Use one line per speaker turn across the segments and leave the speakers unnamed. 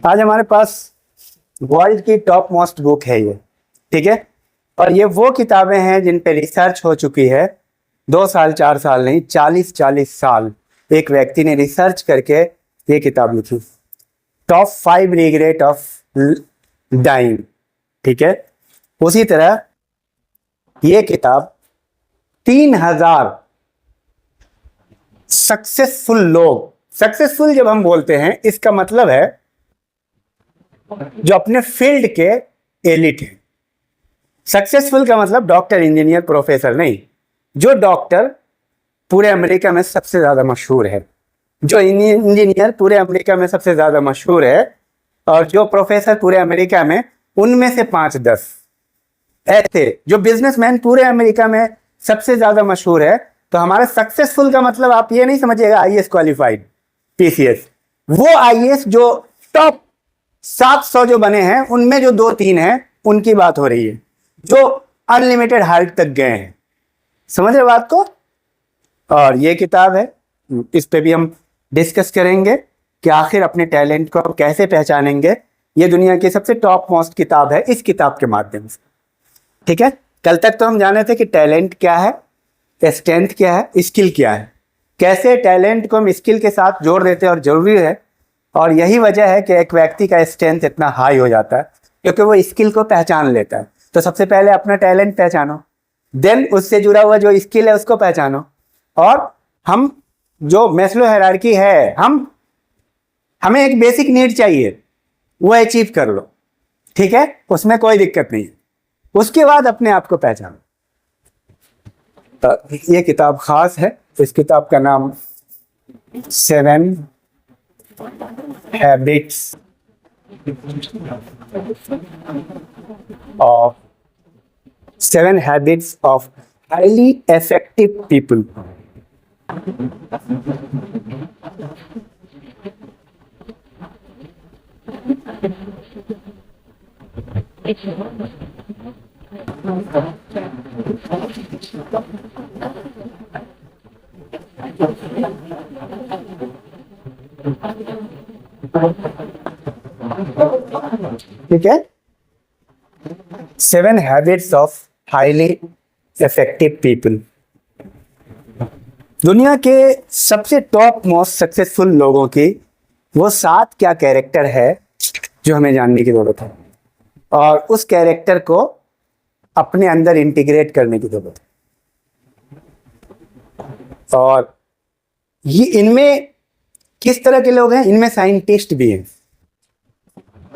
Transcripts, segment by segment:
आज हमारे पास वर्ल्ड की टॉप मोस्ट बुक है ये, ठीक है। और ये वो किताबें हैं जिन पे रिसर्च हो चुकी है। 2 साल 4 साल नहीं, 40-40 साल एक व्यक्ति ने रिसर्च करके ये किताब लिखी, टॉप 5 रिग्रेट ऑफ डाइंग, ठीक है। उसी तरह ये किताब 3000 सक्सेसफुल लोग, सक्सेसफुल जब हम बोलते हैं इसका मतलब है जो अपने फील्ड के एलिट हैं। सक्सेसफुल का मतलब डॉक्टर, इंजीनियर, प्रोफेसर नहीं। जो डॉक्टर पूरे अमेरिका में सबसे ज्यादा मशहूर है, जो इंजीनियर पूरे अमेरिका में सबसे ज्यादा मशहूर है, और जो प्रोफेसर पूरे अमेरिका में, उनमें से 5-10 ऐसे जो बिजनेसमैन पूरे अमेरिका में सबसे ज्यादा मशहूर है। तो हमारा सक्सेसफुल का मतलब आप ये नहीं समझिएगा आईएएस क्वालिफाइड, पीसीएस। वो आईएएस जो टॉप 700 जो बने हैं उनमें जो 2-3 हैं उनकी बात हो रही है, जो अनलिमिटेड हाइट तक गए हैं। समझ रहे बात को। और ये किताब है, इस पे भी हम डिस्कस करेंगे कि आखिर अपने टैलेंट को कैसे पहचानेंगे। ये दुनिया की सबसे टॉप मोस्ट किताब है इस किताब के माध्यम से, ठीक है। कल तक तो हम जाने थे कि टैलेंट क्या है, स्ट्रेंथ क्या है, स्किल क्या है, कैसे टैलेंट को हम स्किल के साथ जोड़ देते हैं और जरूरी है। और यही वजह है कि एक व्यक्ति का स्ट्रेंथ इतना हाई हो जाता है क्योंकि वो स्किल को पहचान लेता है। तो सबसे पहले अपना टैलेंट पहचानो, देन उससे जुड़ा हुआ जो स्किल है उसको पहचानो, और हम जो मैस्लो हायरार्की है, हमें एक बेसिक नीड चाहिए, वो अचीव कर लो, ठीक है, उसमें कोई दिक्कत नहीं है। उसके बाद अपने आप को पहचानो। तो ये किताब खास है। इस किताब का नाम 7 habits of highly effective people. ठीक है, 7 habits of highly effective people. दुनिया के सबसे टॉप मोस्ट सक्सेसफुल लोगों की वो 7 क्या कैरेक्टर है जो हमें जानने की जरूरत है, और उस कैरेक्टर को अपने अंदर इंटीग्रेट करने की जरूरत है। और ये इनमें किस तरह के लोग हैं? इनमें साइंटिस्ट भी हैं,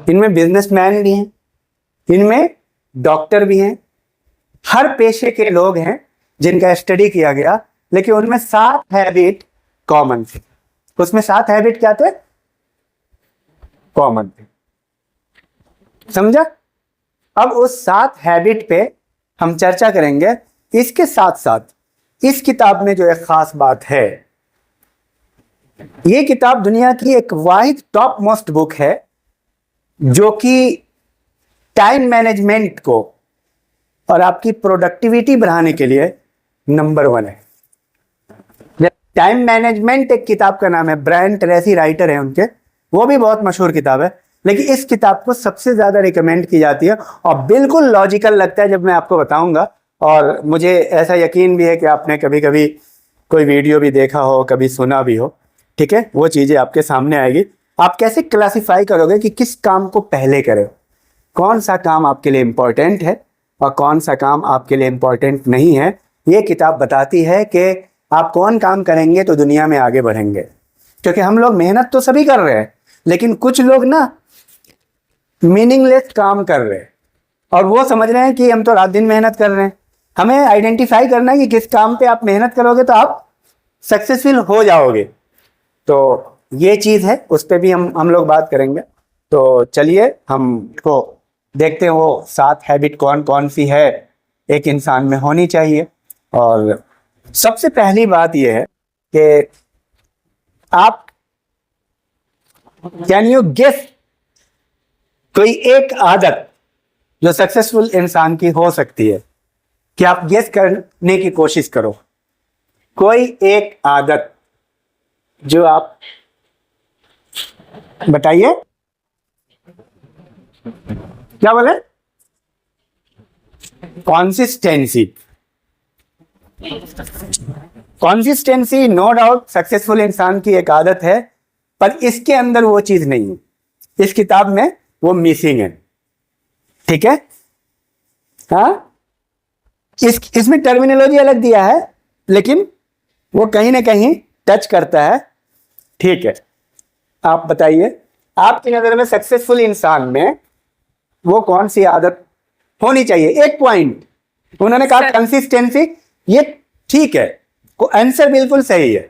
इनमें बिजनेसमैन भी हैं, इनमें डॉक्टर भी हैं, हर पेशे के लोग हैं जिनका स्टडी किया गया, लेकिन उनमें 7 हैबिट कॉमन थे। उसमें 7 हैबिट क्या थे? कॉमन थे। समझा? अब उस 7 हैबिट पे हम चर्चा करेंगे। इसके साथ साथ इस किताब में जो एक खास बात है, ये किताब दुनिया की एक वाहिद टॉप मोस्ट बुक है जो कि टाइम मैनेजमेंट को और आपकी प्रोडक्टिविटी बढ़ाने के लिए नंबर 1 है। टाइम मैनेजमेंट एक किताब का नाम है, ब्रायन ट्रेसी राइटर है उनके, वो भी बहुत मशहूर किताब है, लेकिन इस किताब को सबसे ज्यादा रिकमेंड की जाती है और बिल्कुल लॉजिकल लगता है जब मैं आपको बताऊंगा। और मुझे ऐसा यकीन भी है कि आपने कभी कभी कोई वीडियो भी देखा हो, कभी सुना भी हो, ठीक है, वो चीजें आपके सामने आएगी। आप कैसे क्लासिफाई करोगे कि किस काम को पहले करें, कौन सा काम आपके लिए इंपॉर्टेंट है और कौन सा काम आपके लिए इंपॉर्टेंट नहीं है। ये किताब बताती है कि आप कौन काम करेंगे तो दुनिया में आगे बढ़ेंगे। क्योंकि हम लोग मेहनत तो सभी कर रहे हैं, लेकिन कुछ लोग ना मीनिंगलेस काम कर रहे हैं और वो समझ रहे हैं कि हम तो रात दिन मेहनत कर रहे हैं। हमें आइडेंटिफाई करना है कि किस काम पे आप मेहनत करोगे तो आप सक्सेसफुल हो जाओगे। तो ये चीज है, उस पर भी हम लोग बात करेंगे। तो चलिए हम को देखते हैं वो 7 हैबिट कौन कौन सी है एक इंसान में होनी चाहिए। और सबसे पहली बात यह है कि आप कैन यू गेस कोई एक आदत जो सक्सेसफुल इंसान की हो सकती है, कि आप गेस करने की कोशिश करो कोई एक आदत जो आप बताइए। क्या बोले? Consistency. Consistency no doubt successful इंसान की एक आदत है, पर इसके अंदर वो चीज नहीं है, इस किताब में वो मिसिंग है। ठीक है? हाँ, इसमें टर्मिनोलॉजी अलग दिया है, लेकिन वो कहीं ना कहीं टच करता है। ठीक है, आप बताइए, आपकी नजर में सक्सेसफुल इंसान में वो कौन सी आदत होनी चाहिए? एक पॉइंट उन्होंने कहा कंसिस्टेंसी, ये ठीक है, आंसर बिल्कुल सही है।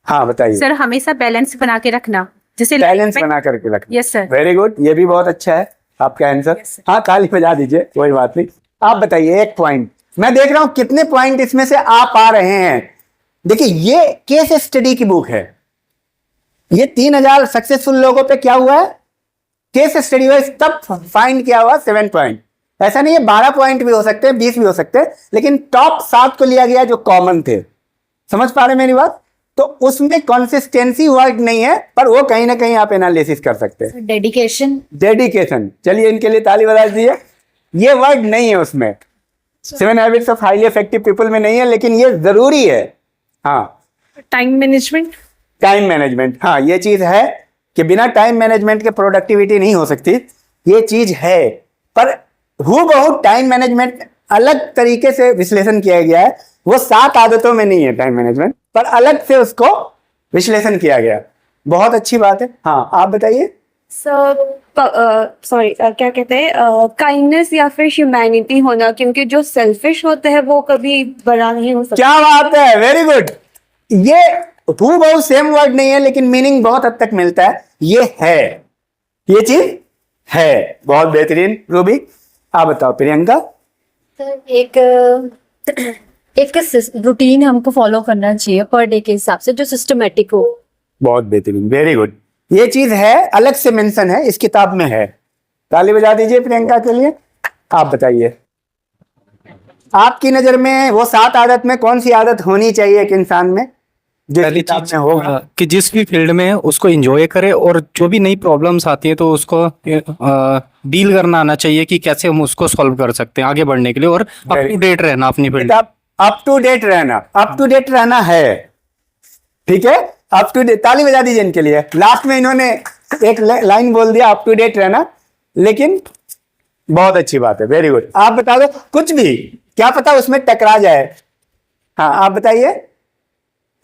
हाँ बताइए
सर। हमेशा बैलेंस बना के रखना, जैसे
बैलेंस बना करके रखना।
Yes sir.
वेरी गुड, ये भी बहुत अच्छा है आपका आंसर।
Yes, sir.
हाँ, ताली बजा दीजिए, कोई बात नहीं। आप बताइए एक पॉइंट, मैं देख रहा हूं कितने पॉइंट इसमें से आ पा रहे हैं। देखिए, ये केस स्टडी की बुक है, ये 3000 सक्सेसफुल लोगों पे क्या हुआ है, केस स्टडी हुआ, तब फाइंड किया हुआ 7 पॉइंट। ऐसा नहीं है, 12 पॉइंट भी हो सकते हैं, 20 भी हो सकते हैं, लेकिन टॉप 7 को लिया गया जो कॉमन थे। समझ पा रहे मेरी बात? तो उसमें कंसिस्टेंसी वर्ड नहीं है, पर वो कहीं ना कहीं आप एनालिसिस कर सकते हैं।
डेडिकेशन।
डेडिकेशन, चलिए इनके लिए ताली बजा दीजिए। ये वर्ड नहीं है उसमें, 7 habits of highly effective people में नहीं है, लेकिन ये जरूरी है। हाँ,
टाइम मैनेजमेंट।
टाइम मैनेजमेंट, हाँ ये चीज है कि बिना टाइम मैनेजमेंट के प्रोडक्टिविटी नहीं हो सकती, ये चीज है। पर हूबहू टाइम मैनेजमेंट अलग तरीके से विश्लेषण किया गया है, वो 7 आदतों में नहीं है टाइम मैनेजमेंट, पर अलग से उसको विश्लेषण किया गया। बहुत अच्छी बात है। हाँ, आप बताइए।
सॉरी, क्या कहते हैं, काइंडनेस या फिर ह्यूमैनिटी होना, क्योंकि जो सेल्फिश होते हैं वो कभी बड़ा नहीं हो सकता।
क्या बात है, वेरी गुड। ये हूबहू सेम वर्ड नहीं है, लेकिन मीनिंग बहुत हद तक मिलता है। ये है, ये चीज है। बहुत बेहतरीन रूबी। आप बताओ प्रियंका।
एक एक रूटीन हमको फॉलो करना चाहिए पर डे के हिसाब से, जो सिस्टमेटिक हो।
बहुत बेहतरीन, वेरी गुड। ये चीज है, अलग से मेंशन है, इस किताब में है। ताली बजा दीजिए प्रियंका के लिए। आप बताइए, आपकी नजर में वो 7 आदत में कौन सी आदत होनी चाहिए एक इंसान में, जो
पहली
किताब
चीज
में होगा?
कि जिस भी फील्ड में है उसको एंजॉय करे, और जो भी नई प्रॉब्लम्स आती है तो उसको डील करना आना चाहिए कि कैसे हम उसको सॉल्व कर सकते हैं आगे बढ़ने के लिए, और अप टू डेट रहना अपनी फील्ड।
किताब अप टू डेट रहना, अप टू डेट रहना है। ठीक है, अप टू डेट। ताली बजा दीजिए इनके लिए। लास्ट में इन्होंने एक लाइन बोल दिया, अप टू डेट रहना, लेकिन बहुत अच्छी बात है, वेरी गुड। आप बता दो कुछ भी, क्या पता उसमें टकरा जाए। हाँ, आप बताइए।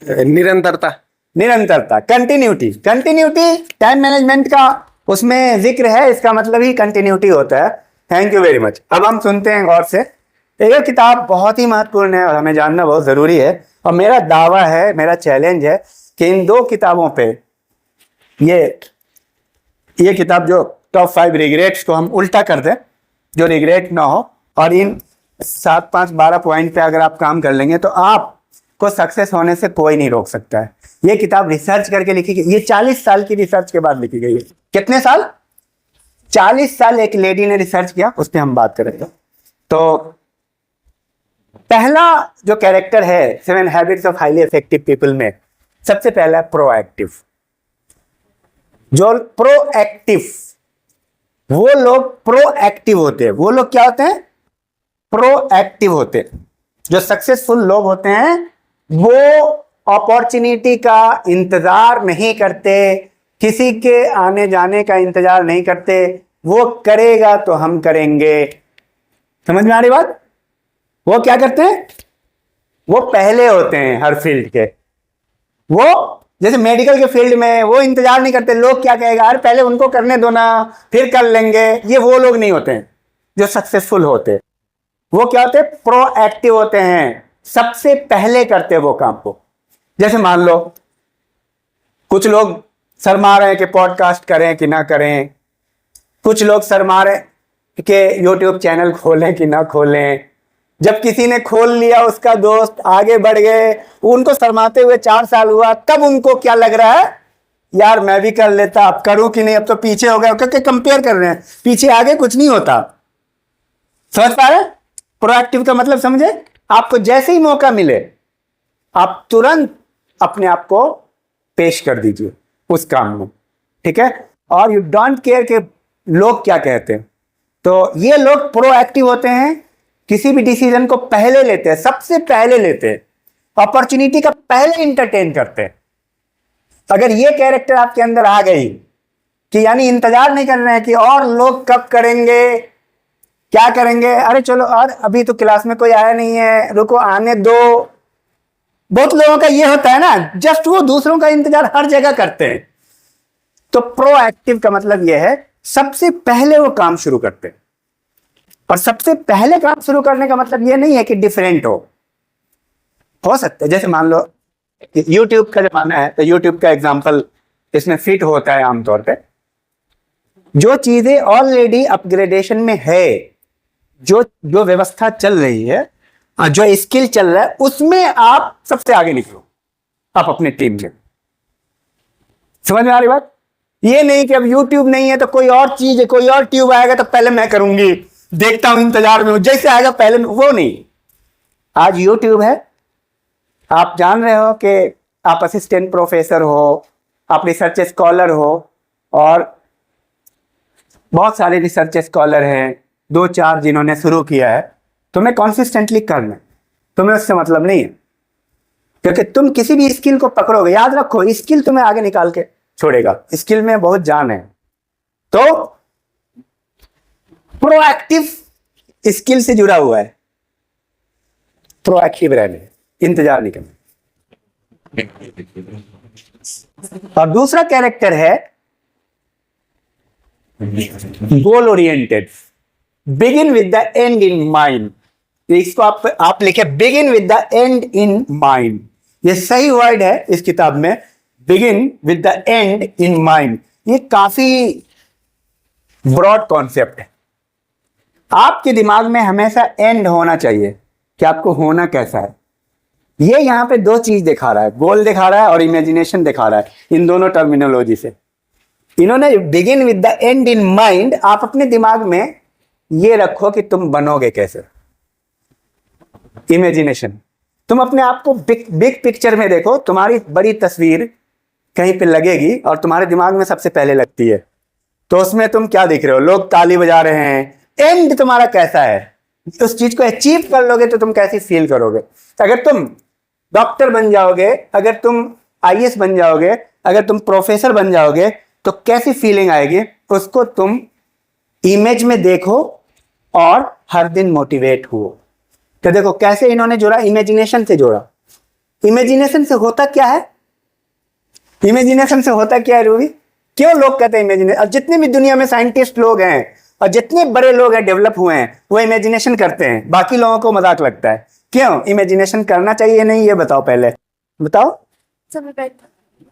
निरंतरता।
निरंतरता, कंटिन्यूटी। कंटिन्यूटी टाइम मैनेजमेंट का उसमें जिक्र है, इसका मतलब ही कंटिन्यूटी होता है। Thank you very much. अब हम सुनते हैं गौर से। एक किताब बहुत ही महत्वपूर्ण है और हमें जानना बहुत जरूरी है, और मेरा दावा है, मेरा चैलेंज है कि इन 2 किताबों पे, ये किताब जो टॉप 5 रिग्रेट्स को हम उल्टा कर दें, जो रिग्रेट ना हो, और इन 7, 5, 12 पॉइंट पे अगर आप काम कर लेंगे तो आपको सक्सेस होने से कोई नहीं रोक सकता है। ये किताब रिसर्च करके लिखी गई, ये 40 साल की रिसर्च के बाद लिखी गई है। कितने साल? 40 साल एक लेडी ने रिसर्च किया, उस पर हम बात करेंगे। तो पहला जो कैरेक्टर है 7 habits of highly effective people में, सबसे पहला प्रोएक्टिव। जो प्रोएक्टिव, वो लोग प्रोएक्टिव होते हैं। वो लोग क्या होते हैं? प्रोएक्टिव होते हैं। जो सक्सेसफुल लोग होते हैं वो अपॉर्चुनिटी का इंतजार नहीं करते, किसी के आने जाने का इंतजार नहीं करते, वो करेगा तो हम करेंगे। समझ में आ रही बात? वो क्या करते हैं? वो पहले होते हैं हर फील्ड के। वो जैसे मेडिकल के फील्ड में वो इंतजार नहीं करते, लोग क्या कहेगा, अरे पहले उनको करने दो ना, फिर कर लेंगे। ये वो लोग नहीं होते हैं जो सक्सेसफुल होते। वो क्या होते हैं? प्रोएक्टिव होते हैं, सबसे पहले करते हैं वो काम को। जैसे मान लो कुछ लोग शर्मा रहे हैं कि पॉडकास्ट करें कि ना करें, कुछ लोग शर्मा रहे हैं कि यूट्यूब चैनल खोलें कि ना खोलें। जब किसी ने खोल लिया, उसका दोस्त आगे बढ़ गए, उनको शर्माते हुए 4 साल हुआ, तब उनको क्या लग रहा है, यार मैं भी कर लेता, अब करूं कि नहीं, अब तो पीछे हो गया, क्योंकि कंपेयर कर रहे हैं, पीछे आगे कुछ नहीं होता। समझ पा रहे? प्रोएक्टिव का मतलब समझे? आपको जैसे ही मौका मिले आप तुरंत अपने आप को पेश कर दीजिए उस काम में। ठीक है? और यू डोंट केयर कि लोग क्या कहते हैं। तो ये लोग प्रोएक्टिव होते हैं, किसी भी डिसीजन को पहले लेते हैं, सबसे पहले लेते हैं, अपॉर्चुनिटी का पहले इंटरटेन करते हैं। अगर ये कैरेक्टर आपके अंदर आ गई कि यानी इंतजार नहीं कर रहे हैं कि और लोग कब करेंगे, क्या करेंगे, अरे चलो और अभी तो क्लास में कोई आया नहीं है, रुको आने दो। बहुत लोगों का ये होता है ना, जस्ट वो दूसरों का इंतजार हर जगह करते हैं। तो प्रोएक्टिव का मतलब ये है सबसे पहले वो काम शुरू करते हैं। और सबसे पहले काम शुरू करने का मतलब ये नहीं है कि डिफरेंट हो सकता है, जैसे मान लो YouTube का जमाना है तो YouTube का एग्जांपल इसमें फिट होता है। आमतौर पे जो चीजें ऑलरेडी अपग्रेडेशन में है, जो जो व्यवस्था चल रही है और जो स्किल चल रहा है, उसमें आप सबसे आगे निकलो, आप अपने टीम में। समझ में आ रही बात? ये नहीं कि अब YouTube नहीं है तो कोई और चीज है, कोई और ट्यूब आएगा तो पहले मैं करूंगी, देखता हूं, इंतजार में हूं, जैसे आएगा पहले वो नहीं। आज YouTube है, आप जान रहे हो कि आप असिस्टेंट प्रोफेसर हो, आप रिसर्च स्कॉलर हो, और बहुत सारे रिसर्च स्कॉलर हैं, 2-4 जिन्होंने शुरू किया है। तुम्हें कॉन्सिस्टेंटली करना है, तुम्हें उससे मतलब नहीं है, क्योंकि तुम किसी भी स्किल को पकड़ोगे, याद रखो स्किल तुम्हें आगे निकाल के छोड़ेगा, स्किल में बहुत जान है। तो प्रोएक्टिव स्किल से जुड़ा हुआ है, प्रोएक्टिव रहने, इंतजार नहीं करना। और दूसरा कैरेक्टर है goal oriented, begin with the and in mind. इसको आप लिखे begin with the and in mind, ये सही वर्ड है इस किताब में, begin with the and in mind. ये काफी ब्रॉड कॉन्सेप्ट है। आपके दिमाग में हमेशा एंड होना चाहिए कि आपको होना कैसा है। ये यहां पे 2 चीज दिखा रहा है, गोल दिखा रहा है और इमेजिनेशन दिखा रहा है, इन दोनों टर्मिनोलॉजी से। इन्होंने begin with the and in mind, आप अपने दिमाग में ये रखो कि तुम बनोगे कैसे। इमेजिनेशन, तुम अपने आप को बिग पिक्चर में देखो, तुम्हारी बड़ी तस्वीर कहीं पे लगेगी और तुम्हारे दिमाग में सबसे पहले लगती है, तो उसमें तुम क्या दिख रहे हो, लोग ताली बजा रहे हैं, एंड तुम्हारा कैसा है, उस चीज को अचीव कर लोगे तो तुम कैसी फील करोगे। अगर तुम डॉक्टर बन जाओगे, अगर तुम आईएएस बन जाओगे, अगर तुम प्रोफेसर बन जाओगे तो कैसी फीलिंग आएगी, उसको तुम इमेज में देखो और हर दिन मोटिवेट हो। तो देखो कैसे इन्होंने जोड़ा, इमेजिनेशन से जोड़ा। इमेजिनेशन से होता क्या है, इमेजिनेशन से होता क्या है रूबी, क्यों लोग कहते हैं इमेजिनेशन। और जितने भी दुनिया में साइंटिस्ट लोग हैं और जितने बड़े लोग हैं, डेवलप हुए हैं, वो इमेजिनेशन करते हैं, बाकी लोगों को मजाक लगता है। क्यों इमेजिनेशन करना चाहिए नहीं, ये बताओ, पहले बताओ।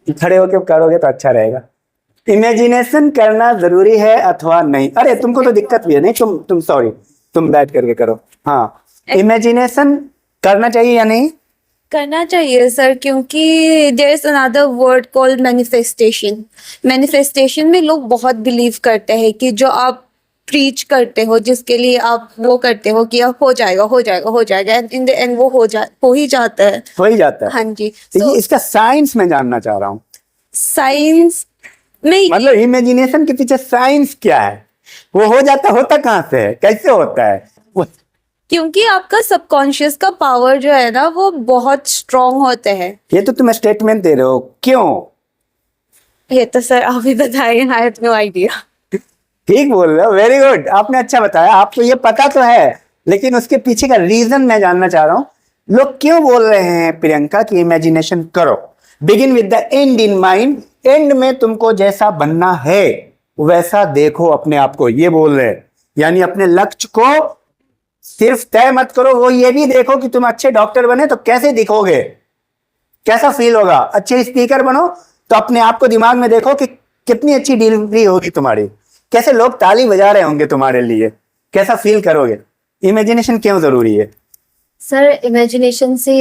खड़े होकर करोगे तो अच्छा रहेगा। इमेजिनेशन करना जरूरी है अथवा नहीं? अरे तुमको तो दिक्कत भी है, नहीं तुम सॉरी, तुम बैठ करके करो। हाँ, इमेजिनेशन करना चाहिए या नहीं?
करना चाहिए सर, क्योंकि there is another word called manifestation. Manifestation में लोग बहुत बिलीव करते हैं कि जो आप प्रीच करते हो, जिसके लिए आप वो करते हो कि अब हो जाएगा हो जाएगा हो जाएगा, एंड इन द एंड वो हो ही जाता है।
हो ही जाता है।
हाँ जी।
तो ये इसका साइंस मैं जानना चाह रहा हूँ।
साइंस में
मतलब इमेजिनेशन के पीछे साइंस क्या है, वो हो जाता, होता कहाँ से है, कैसे होता है
क्योंकि आपका सबकॉन्शियस का पावर जो है ना, वो बहुत स्ट्रांग होते हैं।
ये तो तुम स्टेटमेंट दे रहे हो, क्यों?
ये तो सर आप ही बताइए, आई हैव नो आइडिया।
ठीक बोल रहे हो, वेरी गुड, आपने अच्छा बताया। आपको ये पता तो है, लेकिन उसके पीछे का रीजन मैं जानना चाह रहा हूँ। लोग क्यों बोल रहे हैं प्रियंका की इमेजिनेशन करो, begin with the and in mind, and में तुमको जैसा बनना है वैसा देखो अपने आप को, ये बोल रहे हैं। यानी अपने लक्ष्य को सिर्फ तय मत करो, वो ये भी देखो कि तुम अच्छे डॉक्टर बने तो कैसे दिखोगे, कैसा फील होगा। अच्छे स्पीकर बनो तो अपने आप को दिमाग में देखो कि कितनी अच्छी डिलीवरी होगी तुम्हारी, कैसे लोग ताली बजा रहे होंगे तुम्हारे लिए, कैसा फील करोगे। इमेजिनेशन क्यों जरूरी है?
सर इमेजिनेशन से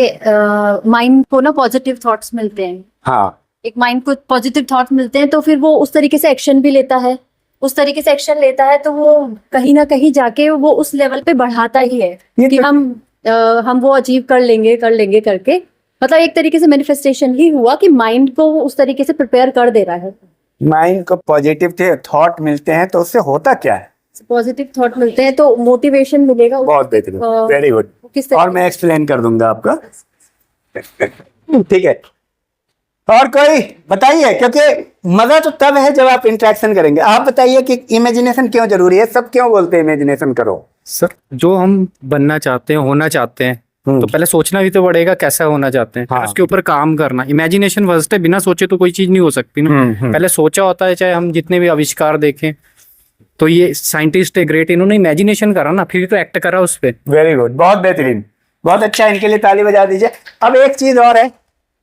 माइंड को ना पॉजिटिव थॉट्स मिलते हैं।
हाँ,
एक माइंड को पॉजिटिव थॉट मिलते हैं तो फिर वो उस तरीके से एक्शन भी लेता है, उस तरीके से एक्शन लेता है तो वो कहीं ना कहीं जाके वो उस लेवल पे बढ़ाता ही है कि हम वो अचीव कर लेंगे करके। मतलब एक तरीके से मैनिफेस्टेशन ही हुआ कि माइंड को उस तरीके से प्रिपेयर कर दे रहा है।
माइंड को पॉजिटिव थॉट मिलते हैं तो उससे होता क्या है?
पॉजिटिव थॉट मिलते हैं तो मोटिवेशन मिलेगा।
बहुत बेहतरीन, वेरी गुड।
किस
और मैं एक्सप्लेन कर दूंगा आपका। ठीक है, और कोई बताइए, क्योंकि मजा तो तब है जब आप इंटरेक्शन करेंगे। आप बताइए कि इमेजिनेशन क्यों जरूरी है? सब क्यों बोलते हैं इमेजिनेशन करो?
सर जो हम बनना चाहते हैं, होना चाहते हैं, तो पहले सोचना भी तो पड़ेगा कैसा होना चाहते हैं, फिर
हाँ।
उसके ऊपर काम करना। इमेजिनेशन फर्स्ट है, बिना सोचे तो कोई चीज नहीं हो सकती ना। पहले सोचा होता है, चाहे हम जितने भी आविष्कार देखें। तो ये साइंटिस्ट है ग्रेट, इन्होंने इमेजिनेशन करा ना, फिर तो एक्ट करा उस पर।
वेरी गुड, बहुत बेहतरीन, बहुत अच्छा, इनके लिए ताली बजा दीजिए। अब एक चीज और है,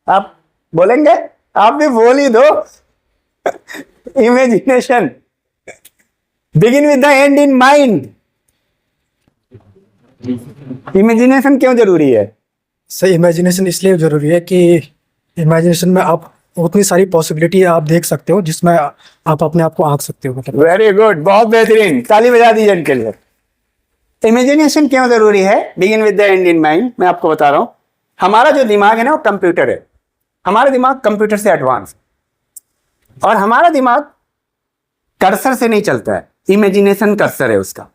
आप बोलेंगे? आप भी बोल ही दो। Imagination begin with the and in mind. Imagination क्यों जरूरी है?
सही, इमेजिनेशन इसलिए जरूरी है कि इमेजिनेशन में आप उतनी सारी पॉसिबिलिटी आप देख सकते हो जिसमें आप अपने आप को आंक सकते हो। मतलब
वेरी गुड, बहुत बेहतरीन, ताली बजा दीजिए इनके लिए। इमेजिनेशन क्यों जरूरी है? Begin with the and in mind. मैं आपको बता रहा हूं, हमारा जो दिमाग है ना, वो कंप्यूटर है। हमारा दिमाग कंप्यूटर से एडवांस, और हमारा दिमाग कर्सर से नहीं चलता है, इमेजिनेशन कर्सर है उसका।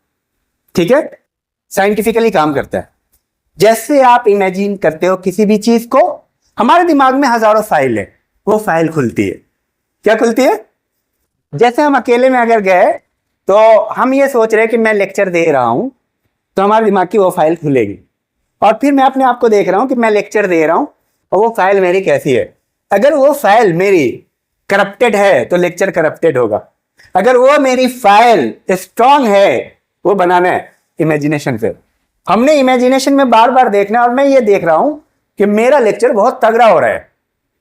ठीक है, साइंटिफिकली काम करता है। जैसे आप इमेजिन करते हो किसी भी चीज को, हमारे दिमाग में हजारों फाइल है, वो फाइल खुलती है। क्या खुलती है? जैसे हम अकेले में अगर गए तो हम ये सोच रहे हैं कि मैं लेक्चर दे रहा हूं, तो हमारे दिमाग की वो फाइल खुलेगी। और फिर मैं अपने आप को देख रहा हूं कि मैं लेक्चर दे रहा हूं और वो फाइल मेरी कैसी है। अगर वो फाइल मेरी करप्टेड है तो लेक्चर करप्टेड होगा। अगर वो मेरी फाइल स्ट्रांग है, वो बनाना है इमेजिनेशन से। हमने इमेजिनेशन में बार बार देखना है, और मैं ये देख रहा हूं कि मेरा लेक्चर बहुत तगड़ा हो रहा है।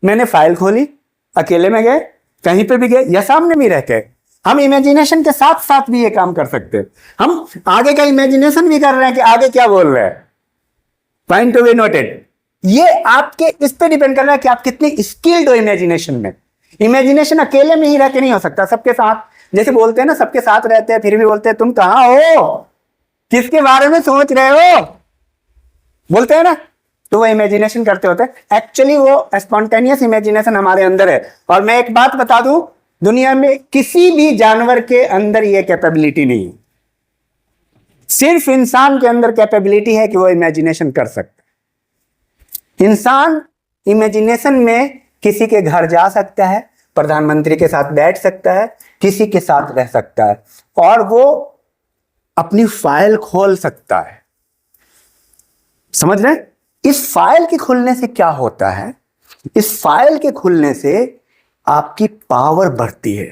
मैंने फाइल खोली, अकेले में गए, कहीं पे भी गए, या सामने भी रहते हैं। हम इमेजिनेशन के साथ साथ भी ये काम कर सकते हैं। हम आगे का इमेजिनेशन भी कर रहे हैं कि आगे क्या बोल रहे हैं। Point to be noted. ये आपके इस पे डिपेंड कर रहा है कि आप कितनी स्किल्ड हो इमेजिनेशन में। इमेजिनेशन अकेले में ही रह के नहीं हो सकता, सबके साथ। जैसे बोलते हैं ना, सबके साथ रहते हैं फिर भी बोलते हैं तुम कहां हो, किसके बारे में सोच रहे हो, बोलते हैं ना। तो वो इमेजिनेशन करते होते हैं। एक्चुअली वो स्पॉन्टेनियस इमेजिनेशन हमारे अंदर है। और मैं एक बात बता दूं, दुनिया में किसी भी जानवर के अंदर ये कैपेबिलिटी नहीं है। सिर्फ इंसान के अंदर कैपेबिलिटी है कि वो इमेजिनेशन कर सकता है। इंसान इमेजिनेशन में किसी के घर जा सकता है, प्रधानमंत्री के साथ बैठ सकता है, किसी के साथ रह सकता है, और वो अपनी फाइल खोल सकता है। समझ रहे हैं? इस फाइल के खुलने से क्या होता है? इस फाइल के खुलने से आपकी पावर बढ़ती है।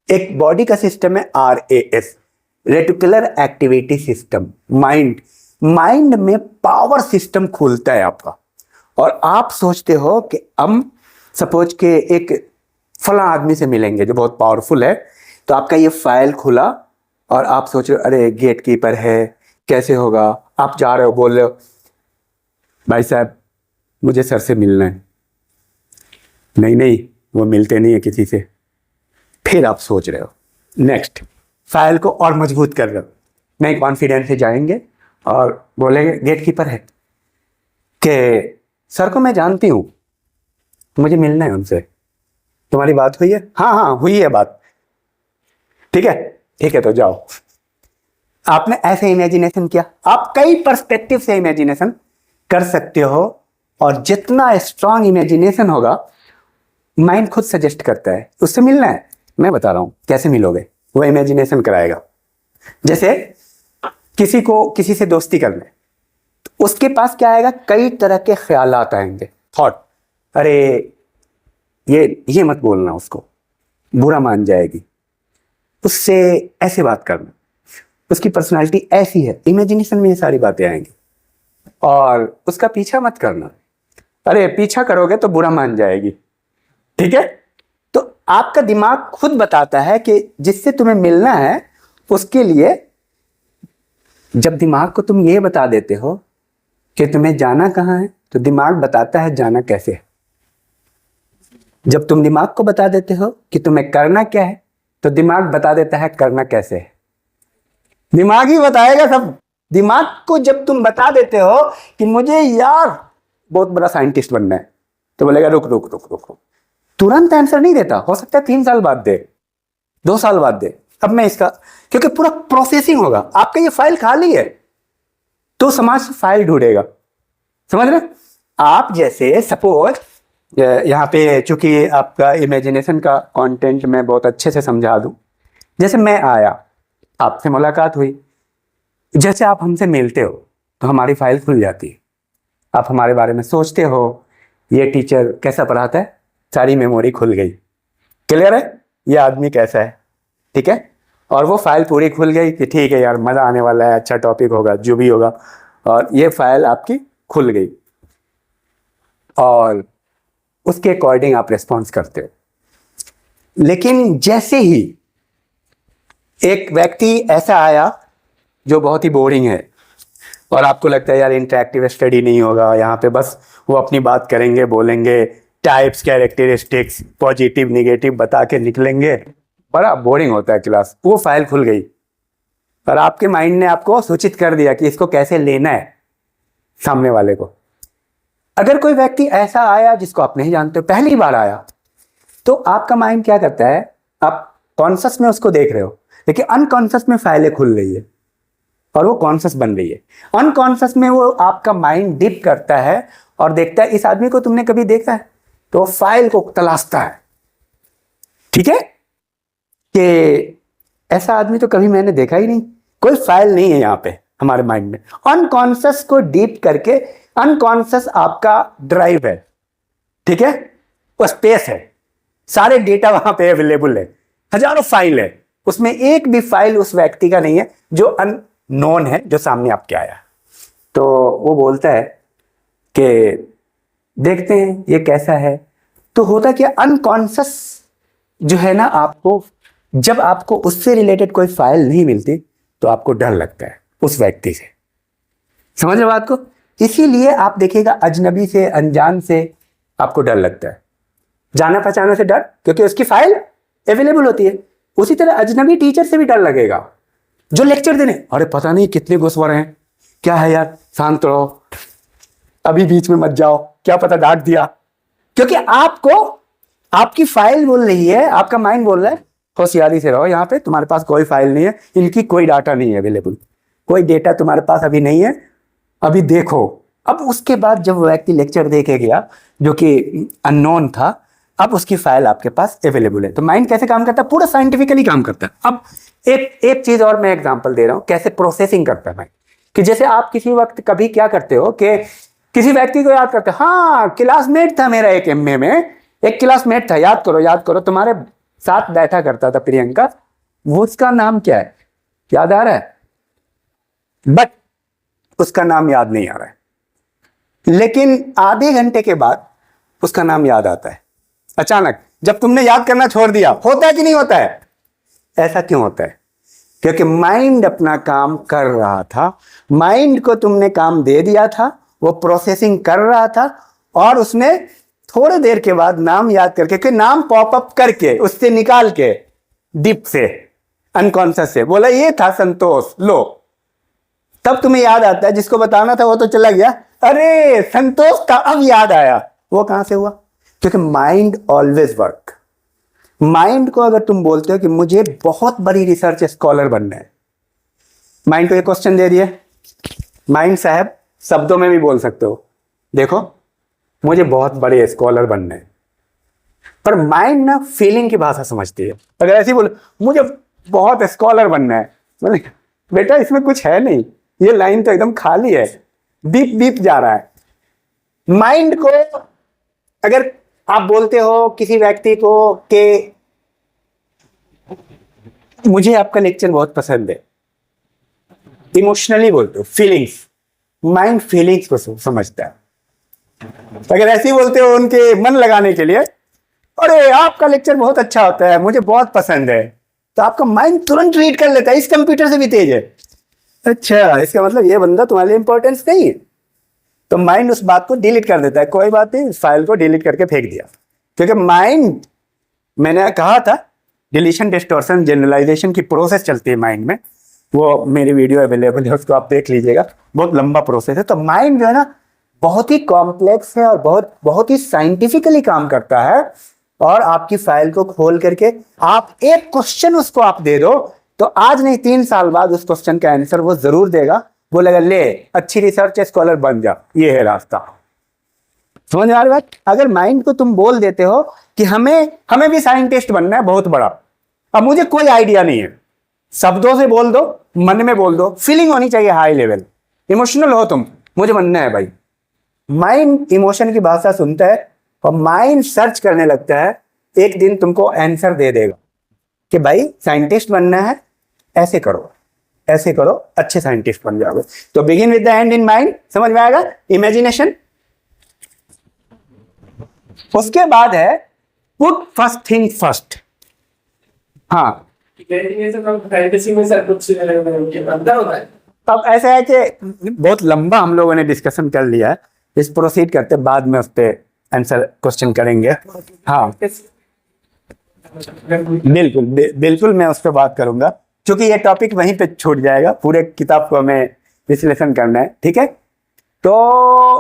एक बॉडी का सिस्टम है RAS, reticular activity system. Mind में पावर सिस्टम खुलता है आपका। और आप सोचते हो कि हम सपोज के एक फला आदमी से मिलेंगे जो बहुत पावरफुल है, तो आपका ये फाइल खुला और आप सोच रहे हो अरे गेट कीपर है, कैसे होगा। आप जा रहे हो, बोल रहे हो भाई साहब मुझे सर से मिलना है। नहीं, वो मिलते नहीं है किसी से। फिर आप सोच रहे हो नेक्स्ट, फाइल को और मजबूत कर रहे हो। नहीं, कॉन्फिडेंस से जाएंगे और बोलेंगे गेट कीपर है कि सर को मैं जानती हूं, मुझे मिलना है उनसे। तुम्हारी बात हुई है? हाँ हुई है बात। ठीक है तो जाओ। आपने ऐसे इमेजिनेशन किया। आप कई पर्सपेक्टिव से इमेजिनेशन कर सकते हो, और जितना स्ट्रांग इमेजिनेशन होगा, माइंड खुद सजेस्ट करता है उससे मिलना है। मैं बता रहा हूं कैसे मिलोगे, वो इमेजिनेशन कराएगा। जैसे किसी को किसी से दोस्ती करना है, तो उसके पास क्या आएगा, कई तरह के ख्यालात आएंगे, थॉट। अरे ये मत बोलना, उसको बुरा मान जाएगी, उससे ऐसे बात करना, उसकी पर्सनालिटी ऐसी है। इमेजिनेशन में ये सारी बातें आएंगी। और उसका पीछा मत करना, अरे पीछा करोगे तो बुरा मान जाएगी। ठीक है, तो आपका दिमाग खुद बताता है कि जिससे तुम्हें मिलना है उसके लिए। जब दिमाग को तुम ये बता देते हो कि तुम्हें जाना कहाँ है, तो दिमाग बताता है जाना कैसे है। जब तुम दिमाग को बता देते हो कि तुम्हें करना क्या है, तो दिमाग बता देता है करना कैसे है। दिमाग ही बताएगा सब। दिमाग को जब तुम बता देते हो कि मुझे यार बहुत बड़ा साइंटिस्ट बनना है, तो बोलेगा रुक रुक रुक रुक रुक, तुरंत आंसर नहीं देता, हो सकता है 3 साल बाद दे, 2 साल बाद दे। अब मैं इसका, क्योंकि पूरा प्रोसेसिंग होगा, आपका ये फाइल खाली है तो समाज से फाइल ढूंढेगा, समझ रहे? आप जैसे सपोज यहाँ पे, चूंकि आपका इमेजिनेशन का कंटेंट मैं बहुत अच्छे से समझा दूं, जैसे मैं आया, आपसे मुलाकात हुई, जैसे आप हमसे मिलते हो तो हमारी फाइल खुल जाती है, आप हमारे बारे में सोचते हो, ये टीचर कैसा पढ़ाता है, सारी मेमोरी खुल गई, क्लियर है, ये आदमी कैसा है, ठीक है, और वो फाइल पूरी खुल गई कि ठीक है यार मज़ा आने वाला है, अच्छा टॉपिक होगा, जो भी होगा, और ये फाइल आपकी खुल गई और उसके अकॉर्डिंग आप रिस्पॉन्स करते हो। लेकिन जैसे ही एक व्यक्ति ऐसा आया जो बहुत ही बोरिंग है और आपको लगता है यार इंटरेक्टिव स्टडी नहीं होगा, यहाँ पे बस वो अपनी बात करेंगे, बोलेंगे, टाइप्स, कैरेक्टरिस्टिक्स, पॉजिटिव निगेटिव बता के निकलेंगे, बड़ा बोरिंग होता है क्लास, वो फाइल खुल गई और आपके माइंड ने आपको सूचित कर दिया कि इसको कैसे लेना है सामने वाले को। अगर कोई व्यक्ति ऐसा आया जिसको आप नहीं जानते, पहली बार आया, तो आपका माइंड क्या करता है, आप कॉन्शियस में उसको देख रहे हो लेकिन अनकॉन्शियस में फाइलें खुल रही है और वो कॉन्शियस बन रही है। अनकॉन्शियस में वो आपका माइंड डिप करता है और देखता है इस आदमी को तुमने कभी देखा है, तो फाइल को तलाशता है, ठीक है, कि ऐसा आदमी तो कभी मैंने देखा ही नहीं, कोई फाइल नहीं है यहाँ पे हमारे माइंड में। अनकॉन्शियस को डीप करके, अनकॉन्शियस आपका ड्राइव है, ठीक है, वो स्पेस है, सारे डेटा वहां पे अवेलेबल है, हजारों फाइल है, उसमें एक भी फाइल उस व्यक्ति का नहीं है जो अननोन है, जो सामने आपके आया। तो वो बोलता है कि देखते हैं ये कैसा है। तो होता क्या, अनकॉन्शियस जो है ना, आपको जब आपको उससे रिलेटेड कोई फाइल नहीं मिलती तो आपको डर लगता है उस व्यक्ति से, समझ रहे बात को? इसीलिए आप देखिएगा अजनबी से, अनजान से आपको डर लगता है, जाना पहचाना से डर, क्योंकि उसकी फाइल अवेलेबल होती है। उसी तरह अजनबी टीचर से भी डर लगेगा जो लेक्चर देने, अरे पता नहीं कितने घुसवर हैं, क्या है यार, शांत रहो, अभी बीच में मत जाओ, क्या पता डांट दिया, क्योंकि आपको आपकी फाइल बोल रही है, आपका माइंड बोल रहा है होशियारी से रहो, यहाँ पे तुम्हारे पास कोई फाइल नहीं है, इनकी कोई डाटा नहीं है अवेलेबल, कोई डेटा तुम्हारे पास अभी नहीं है, अभी देखो। अब उसके बाद जब व्यक्ति लेक्चर दे के गया जो कि अननोन था, अब उसकी फाइल आपके पास अवेलेबल है। तो माइंड कैसे काम करता है, पूरा साइंटिफिकली काम करता है। अब एक चीज और मैं एग्जांपल दे रहा हूं कैसे प्रोसेसिंग करता है माइंड, कि जैसे आप किसी वक्त कभी क्या करते हो कि किसी व्यक्ति को याद करते हो, हाँ क्लासमेट था मेरा एक एमए में, एक क्लासमेट था, याद करो, तुम्हारे साथ बैठा करता था प्रियंका, वो उसका नाम क्या है, याद आ रहा है? बट उसका नाम याद नहीं आ रहा है, लेकिन आधे घंटे के बाद उसका नाम याद आता है अचानक, जब तुमने याद करना छोड़ दिया। होता है कि नहीं होता है? ऐसा क्यों होता है? क्योंकि माइंड अपना काम कर रहा था, माइंड को तुमने काम दे दिया था, वो प्रोसेसिंग कर रहा था और उसने थोड़ी देर के बाद नाम याद करके, कि नाम पॉपअप करके उससे निकाल के डीप से, अनकॉन्शियस से बोला ये था संतोष, लो, तब तुम्हें याद आता है। जिसको बताना था वो तो चला गया, अरे संतोष था, अब याद आया। वो कहां से हुआ? क्योंकि माइंड ऑलवेज वर्क। माइंड को अगर तुम बोलते हो कि मुझे बहुत बड़ी रिसर्च स्कॉलर बनना है, माइंड को एक क्वेश्चन दे दिए, माइंड साहब शब्दों में भी बोल सकते हो, देखो मुझे बहुत बड़े स्कॉलर बनना है, पर माइंड ना फीलिंग की भाषा समझती है। अगर ऐसे बोले मुझे बहुत स्कॉलर बनना है, मतलब बेटा इसमें कुछ है नहीं, ये लाइन तो एकदम खाली है, डीप डीप जा रहा है। माइंड को अगर आप बोलते हो किसी व्यक्ति को कि मुझे आपका लेक्चर बहुत पसंद है, इमोशनली बोलते हो, फीलिंग्स, माइंड फीलिंग्स को समझता है। अगर ऐसे ही बोलते हो उनके मन लगाने के लिए, अरे आपका लेक्चर बहुत अच्छा होता है, मुझे बहुत पसंद है, तो आपका माइंड तुरंत रीड कर लेता है, इस कंप्यूटर से भी तेज है, अच्छा इसका मतलब ये बंदा तुम्हारे लिए इंपॉर्टेंस नहीं है, तो माइंड उस बात को डिलीट कर देता है, कोई बात नहीं, इस फाइल को डिलीट करके फेंक दिया। क्योंकि माइंड, मैंने कहा था डिलीशन, डिस्टॉर्शन, जनरलाइजेशन की प्रोसेस चलती है माइंड में, वो मेरी वीडियो अवेलेबल है, उसको आप देख लीजिएगा, बहुत लंबा प्रोसेस है। तो माइंड जो है ना बहुत ही कॉम्प्लेक्स है और बहुत ही साइंटिफिकली काम करता है। और आपकी फाइल को खोल करके आप एक क्वेश्चन उसको आप दे दो, तो आज नहीं 3 साल बाद उस क्वेश्चन का आंसर वो जरूर देगा। बोलेगा ले अच्छी रिसर्च स्कॉलर बन जा, ये है रास्ता। समझ में आ रही बात? अगर माइंड को तुम बोल देते हो कि हमें भी साइंटिस्ट बनना है बहुत बड़ा, अब मुझे कोई आइडिया नहीं है, शब्दों से बोल दो, मन में बोल दो, फीलिंग होनी चाहिए हाई लेवल, इमोशनल हो तुम, मुझे बनना है भाई। माइंड इमोशन की भाषा सुनता है और माइंड सर्च करने लगता है, एक दिन तुमको आंसर दे देगा कि भाई साइंटिस्ट बनना है, ऐसे करो ऐसे करो, अच्छे साइंटिस्ट बन जाओगे। तो begin with the and in mind, समझ में आएगा? इमेजिनेशन। उसके बाद है पुट फर्स्ट थिंग फर्स्ट। हाँ, अब ऐसा है कि बहुत लंबा हम लोगों ने डिस्कशन कर लिया है, इस प्रोसीड करते बाद में उस पर आंसर क्वेश्चन करेंगे। हाँ बिल्कुल बिल्कुल मैं उस पर बात करूंगा, क्योंकि ये टॉपिक वहीं पे छूट जाएगा, पूरे किताब को हमें विश्लेषण करना है। ठीक है, तो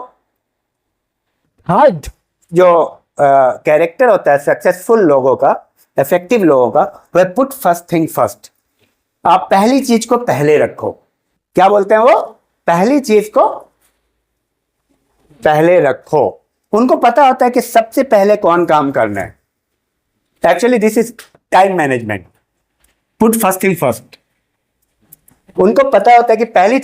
हार्ड जो कैरेक्टर होता है सक्सेसफुल लोगों का, इफेक्टिव लोगों का, वह पुट फर्स्ट थिंग फर्स्ट। आप पहली चीज को पहले रखो। क्या बोलते हैं वो? पहली चीज को पहले रखो। उनको पता होता है कि सबसे पहले कौन काम करना है। Actually this is time management, put first thing first. उनको पता होता है कि पहली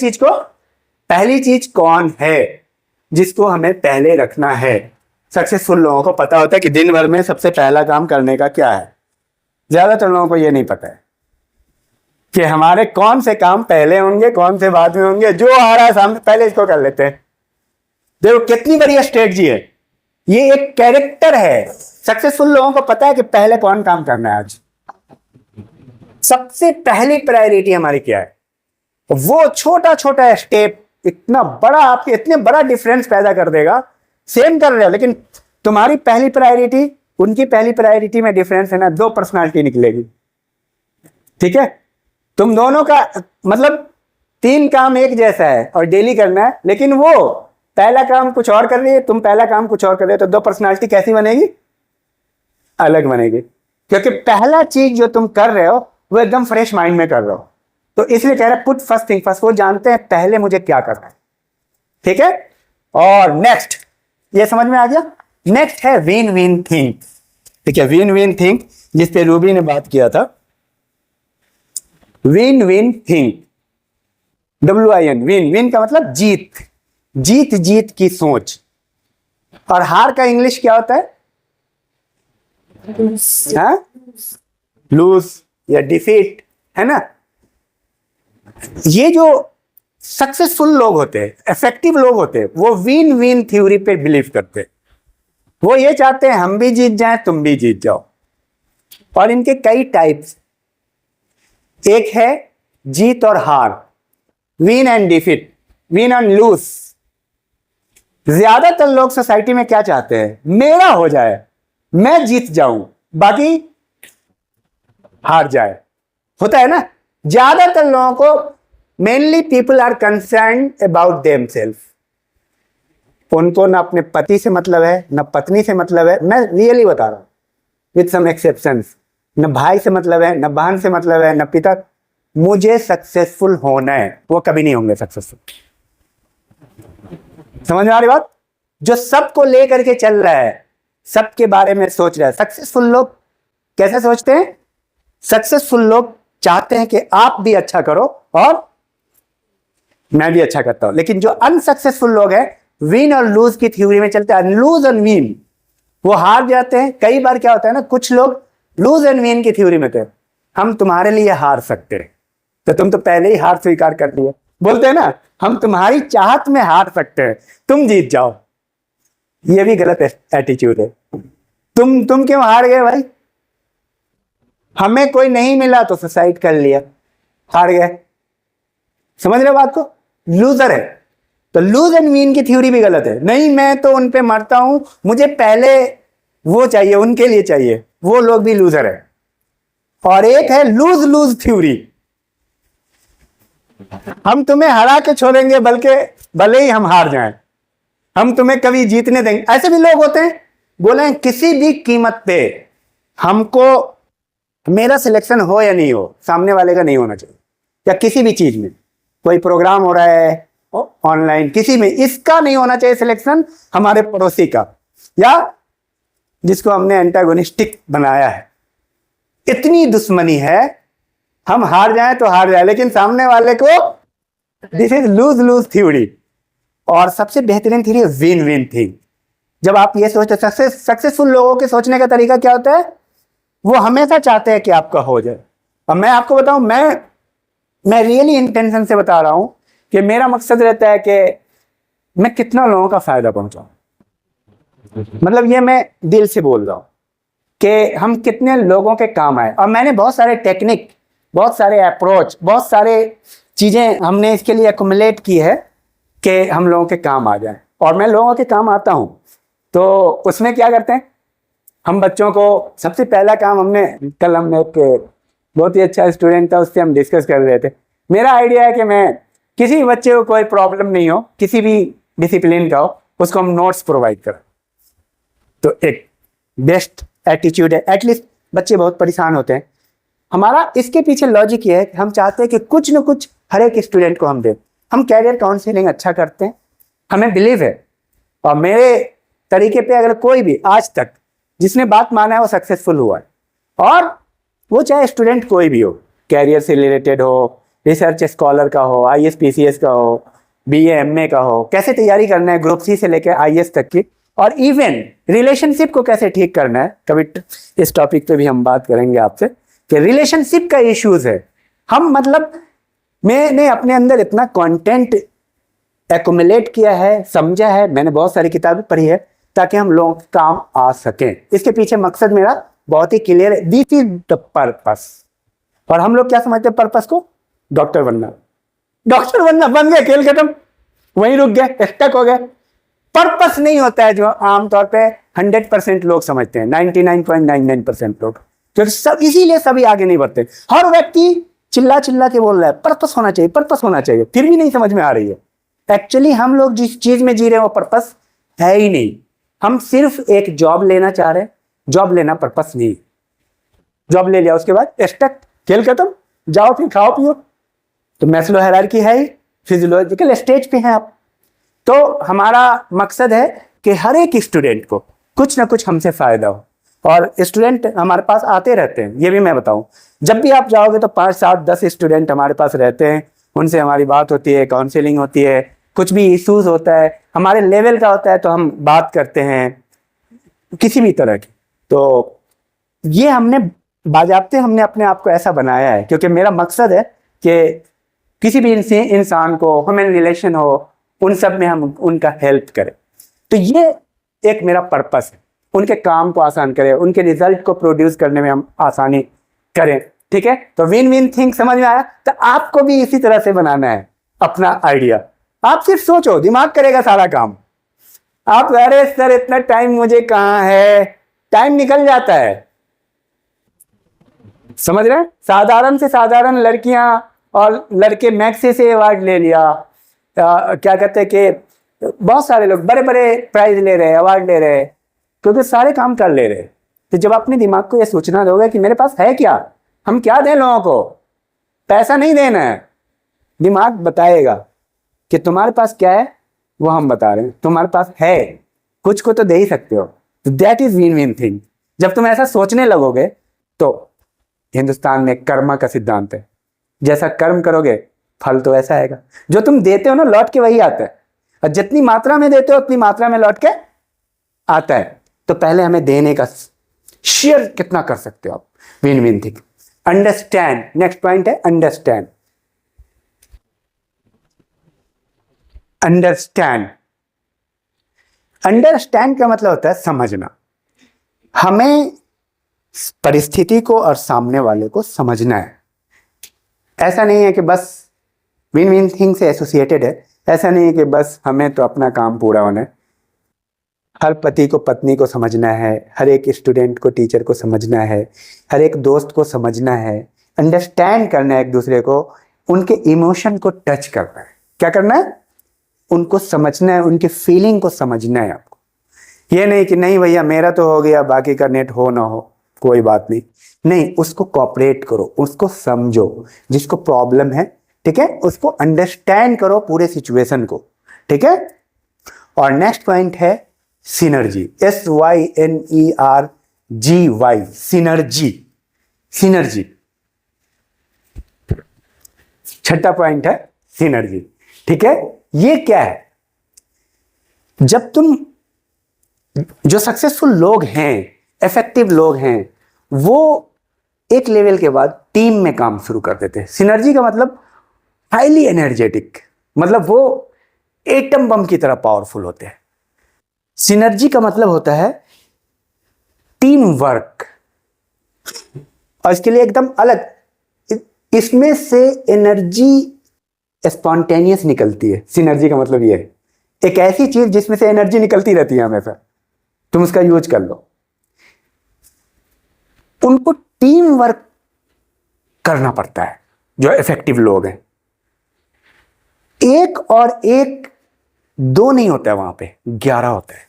चीज कौन है जिसको हमें पहले रखना है। सक्सेसफुल लोगों को पता होता है कि दिन भर में सबसे पहला काम करने का क्या है। ज्यादातर लोगों को यह नहीं पता है कि हमारे कौन से काम पहले होंगे, कौन से बाद में होंगे। जो आ रहा है सामने पहले इसको कर लेते हैं। देखो कितनी बढ़िया स्ट्रेटजी है, ये एक कैरेक्टर है। सक्सेसफुल लोगों को पता है कि पहले कौन काम करना है। आज सबसे पहली प्रायोरिटी हमारी क्या है। वो छोटा छोटा स्टेप इतना बड़ा, आपके इतने बड़ा डिफरेंस पैदा कर देगा। सेम कर रहे हो लेकिन तुम्हारी पहली प्रायोरिटी उनकी पहली प्रायोरिटी में डिफरेंस है ना, 2 पर्सनालिटी निकलेगी। ठीक है, तुम दोनों का मतलब 3 काम एक जैसा है और डेली करना है, लेकिन वो पहला काम कुछ और कर रही है, तुम पहला काम कुछ और कर रहे हो, तो 2 पर्सनालिटी कैसी बनेगी? अलग बनेगी। क्योंकि पहला चीज जो तुम कर रहे हो वो एकदम फ्रेश माइंड में कर रहे हो। तो इसलिए कह रहे हैं पुट फर्स्ट थिंग फर्स्ट। वो जानते हैं पहले मुझे क्या करना है। ठीक है, और नेक्स्ट ये समझ में आ गया। नेक्स्ट है विन विन थिंक। ठीक है, विन विन थिंक जिस पे रूबी ने बात किया था। Win win think, WIN, win win का मतलब जीत, जीत जीत की सोच। और हार का इंग्लिश क्या होता है? लूज या डिफीट, है ना। ये जो सक्सेसफुल लोग होते हैं, इफेक्टिव लोग होते हैं, वो विन विन थ्योरी पे बिलीव करते हैं। वो ये चाहते हैं हम भी जीत जाएं, तुम भी जीत जाओ। और इनके कई टाइप्स, एक है जीत और हार, win and defeat, win and lose. ज्यादातर लोग सोसाइटी में क्या चाहते हैं? मेरा हो जाए, मैं जीत जाऊं, बाकी हार जाए। होता है ना। ज्यादातर लोगों को mainly people are concern about themself. उनको ना अपने पति से मतलब है, ना पत्नी से मतलब है। मैं रियली बता रहा हूं, विथ सम एक्सेप्शंस। न भाई से मतलब है, न बहन से मतलब है, न पिता। मुझे सक्सेसफुल होना है, वो कभी नहीं होंगे सक्सेसफुल। समझ में आ रही बात? जो सबको लेकर के चल रहा है, सबके बारे में सोच रहा है। सक्सेसफुल लोग कैसे सोचते हैं? सक्सेसफुल लोग चाहते हैं कि आप भी अच्छा करो और मैं भी अच्छा करता हूं। लेकिन जो अनसक्सेसफुल लोग हैं, विन और लूज की थ्योरी में चलते हैं। लूज एंड विन, वो हार जाते हैं। कई बार क्या होता है ना, कुछ लोग लूज एंड विन की थ्योरी में थे। हम तुम्हारे लिए हार सकते हैं, तो तुम तो पहले ही हार स्वीकार कर लिया। बोलते हैं ना, हम तुम्हारी चाहत में हार सकते हैं, तुम जीत जाओ। ये भी गलत एटीट्यूड है। तुम क्यों हार गए भाई? हमें कोई नहीं मिला तो सुसाइड कर लिया, हार गए। समझ रहे हो बात को? लूजर है। तो लूज एंड विन की थ्योरी भी गलत है। नहीं, मैं तो उन पे मरता हूं, मुझे पहले वो चाहिए, उनके लिए चाहिए। वो लोग भी लूजर है। और एक है लूज लूज थ्योरी, हम तुम्हें हरा के छोड़ेंगे, बल्कि भले ही हम हार जाएं, हम तुम्हें कभी जीतने देंगे। ऐसे भी लोग होते हैं, बोले किसी भी कीमत पे हमको मेरा सिलेक्शन हो या नहीं हो, सामने वाले का नहीं होना चाहिए। या किसी भी चीज में कोई प्रोग्राम हो रहा है ऑनलाइन, किसी में इसका नहीं होना चाहिए सिलेक्शन, हमारे पड़ोसी का या जिसको हमने एंटागोनिस्टिक बनाया है। इतनी दुश्मनी है, हम हार जाएं तो हार जाए, लेकिन सामने वाले को, this is lose lose theory. और सबसे बेहतरीन थ्योरी विन विन थिंग। जब आप ये सोचते, सक्सेसफुल लोगों के सोचने का तरीका क्या होता है, वो हमेशा चाहते हैं कि आपका हो जाए। और मैं आपको बताऊं, मैं रियली इंटेंशन से बता रहा हूं कि मेरा मकसद रहता है कि मैं कितना लोगों का फायदा पहुंचाऊं। मतलब ये मैं दिल से बोल रहा हूं कि हम कितने लोगों के काम आए। और मैंने बहुत सारे टेक्निक, बहुत सारे अप्रोच, बहुत सारे चीजें हमने इसके लिए एक्युमुलेट की है कि हम लोगों के काम आ जाए। और मैं लोगों के काम आता हूं तो उसमें क्या करते हैं, हम बच्चों को सबसे पहला काम हमने एक बहुत ही अच्छा स्टूडेंट था, उससे हम डिस्कस कर रहे थे। मेरा आइडिया है कि मैं किसी भी बच्चे को कोई प्रॉब्लम नहीं हो, किसी भी डिसिप्लिन का हो, उसको हम नोट्स प्रोवाइड करें। तो एक बेस्ट एटीट्यूड है। एटलीस्ट बच्चे बहुत परेशान होते हैं। हमारा इसके पीछे लॉजिक ये है कि हम चाहते हैं कि कुछ न कुछ हर एक स्टूडेंट को हम दें। हम कैरियर काउंसलिंग अच्छा करते हैं, हमें बिलीव है। और मेरे तरीके पे अगर कोई भी आज तक जिसने बात माना है वो सक्सेसफुल हुआ है। और वो चाहे स्टूडेंट कोई भी हो, कैरियर से रिलेटेड हो, रिसर्च स्कॉलर का हो, IAS PCS का हो, BA MA का हो, कैसे तैयारी करना है ग्रुप C से लेकर IAS तक की, और इवन रिलेशनशिप को कैसे ठीक करना है। कभी इस टॉपिक पे भी हम बात करेंगे आपसे कि रिलेशनशिप का इश्यूज है। हम मतलब मैंने अपने अंदर इतना कंटेंट एक्युमुलेट किया है, समझा है, मैंने बहुत सारी किताबें पढ़ी है ताकि हम लोगों के काम आ सकें। इसके पीछे मकसद मेरा बहुत ही क्लियर है, दिस इज द पर्पस। और हम लोग क्या समझते हैं पर्पस को, डॉक्टर बनना। डॉक्टर बनना, बन गया, खेल खत्म, वहीं रुक गया, स्टक हो गया। पर्पस नहीं होता है जो आमतौर पे 100% लोग समझते हैं, 99.99% लोग, क्योंकि सब इसीलिए सभी आगे नहीं बढ़ते। हर व्यक्ति चिल्ला चिल्ला के बोल रहा है पर्पस होना चाहिए, पर्पस होना चाहिए, फिर भी नहीं समझ में आ रही है। एक्चुअली हम लोग जिस चीज में जी रहे हैं वो पर्पस है ही नहीं। हम सिर्फ एक जॉब लेना चाह रहे हैं, जॉब लेना पर्पस नहीं। जॉब ले लिया उसके बाद स्टक, खेल खत्म, जाओ फिर खाओ पियो। तो मैस्लो हायरार्की है ही, फिजियोलॉजिकल स्टेज पे हैं आप। तो हमारा मकसद है कि हर एक स्टूडेंट को कुछ ना कुछ हमसे फायदा हो। और स्टूडेंट हमारे पास आते रहते हैं, ये भी मैं बताऊं, जब भी आप जाओगे तो 5, 7, 10 स्टूडेंट हमारे पास रहते हैं। उनसे हमारी बात होती है, काउंसलिंग होती है, कुछ भी इश्यूज होता है हमारे लेवल का होता है तो हम बात करते हैं किसी भी तरह की। तो ये हमने बाजाब्ते हमने अपने आप को ऐसा बनाया है, क्योंकि मेरा मकसद है कि किसी भी इंसान को, ह्यूमन रिलेशन हो, उन सब में हम उनका हेल्प करें। तो ये एक मेरा पर्पस है, उनके काम को आसान करें, उनके रिजल्ट को प्रोड्यूस करने में हम आसानी करें। ठीक है, तो विन विन थिंक समझ में आया। तो आपको भी इसी तरह से बनाना है अपना आइडिया। आप सिर्फ सोचो, दिमाग करेगा सारा काम। आप अरे सर इतना टाइम मुझे कहाँ है, टाइम निकल जाता है। समझ रहे हैं, साधारण से साधारण लड़कियां और लड़के मैक्सी से अवार्ड ले लिया, क्या कहते हैं कि बहुत सारे लोग बड़े बड़े प्राइज ले रहे हैं, अवार्ड ले रहे हैं, क्योंकि सारे काम कर ले रहे हैं। तो जब अपने दिमाग को ये सोचना दोगे कि मेरे पास है क्या, हम क्या दें लोगों को, पैसा नहीं देना है, दिमाग बताएगा कि तुम्हारे पास क्या है, वो हम बता रहे हैं। तुम्हारे पास है कुछ को तो दे ही सकते हो। तो that is win win thing. जब तुम ऐसा सोचने लगोगे तो हिंदुस्तान में कर्मा का सिद्धांत है, जैसा कर्म करोगे फल तो ऐसा आएगा। जो तुम देते हो ना लौट के वही आता है, और जितनी मात्रा में देते हो उतनी मात्रा में लौट के आता है। तो पहले हमें देने का शेयर कितना कर सकते हो आप, win win thing. Understand, next point है अंडरस्टैंड। अंडरस्टैंड, अंडरस्टैंड का मतलब होता है समझना। हमें परिस्थिति को और सामने वाले को समझना है। ऐसा नहीं है कि बस विन विन थिंग से एसोसिएटेड है, ऐसा नहीं है कि बस हमें तो अपना काम पूरा होना है। हर पति को पत्नी को समझना है, हर एक स्टूडेंट को टीचर को समझना है, हर एक दोस्त को समझना है। अंडरस्टैंड करना है एक दूसरे को, उनके इमोशन को टच करना है। क्या करना है, उनको समझना है, उनके फीलिंग को समझना है आपको। ये नहीं कि नहीं भैया मेरा तो हो गया बाकी का नेट हो ना हो, कोई बात नहीं, नहीं, उसको कोऑपरेट करो, उसको समझो, जिसको प्रॉब्लम है, ठीक है, उसको अंडरस्टैंड करो पूरे सिचुएशन को, ठीक है। और नेक्स्ट पॉइंट है सिनर्जी, SYNERGY, सिनर्जी, सिनर्जी। छठा पॉइंट है सिनर्जी, ठीक है। ये क्या है? जब तुम, जो सक्सेसफुल लोग हैं, इफेक्टिव लोग हैं, वो एक लेवल के बाद टीम में काम शुरू कर देते हैं। सिनर्जी का मतलब हाईली एनर्जेटिक, मतलब वो एटम बम की तरह पावरफुल होते हैं। सिनर्जी का मतलब होता है टीम वर्क, और इसके लिए एकदम अलग, इसमें से एनर्जी स्पॉन्टेनियस निकलती है। सिनर्जी का मतलब ये है, एक ऐसी चीज जिसमें से एनर्जी निकलती रहती है हमेशा, तुम उसका यूज कर लो। उनको टीम वर्क करना पड़ता है, जो इफेक्टिव लोग हैं। एक और एक दो नहीं होता है, वहां पे 11 होता है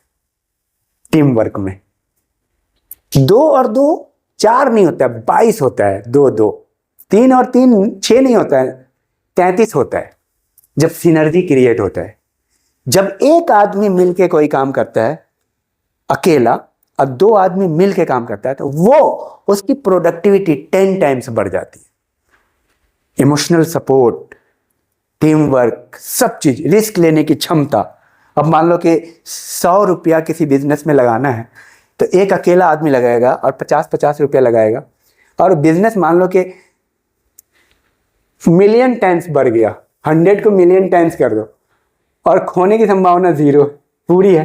टीम वर्क में। 2 और 2 4 नहीं होता है, 22 होता है। 2 2, 3 और 3 6 नहीं होता है, 33 होता है, जब सिनर्जी क्रिएट होता है। जब एक आदमी मिलके कोई काम करता है अकेला, और 2 आदमी मिलके काम करता है, तो वो उसकी प्रोडक्टिविटी 10 टाइम्स बढ़ जाती है। इमोशनल सपोर्ट, टीम वर्क, सब चीज, रिस्क लेने की क्षमता। अब मान लो कि 100 रुपया किसी बिजनेस में लगाना है, तो एक अकेला आदमी लगाएगा और 50-50 रुपया लगाएगा, और बिजनेस मान लो कि मिलियन टाइम्स बढ़ गया, 100 को मिलियन टाइम्स कर दो, और खोने की संभावना 0 पूरी है,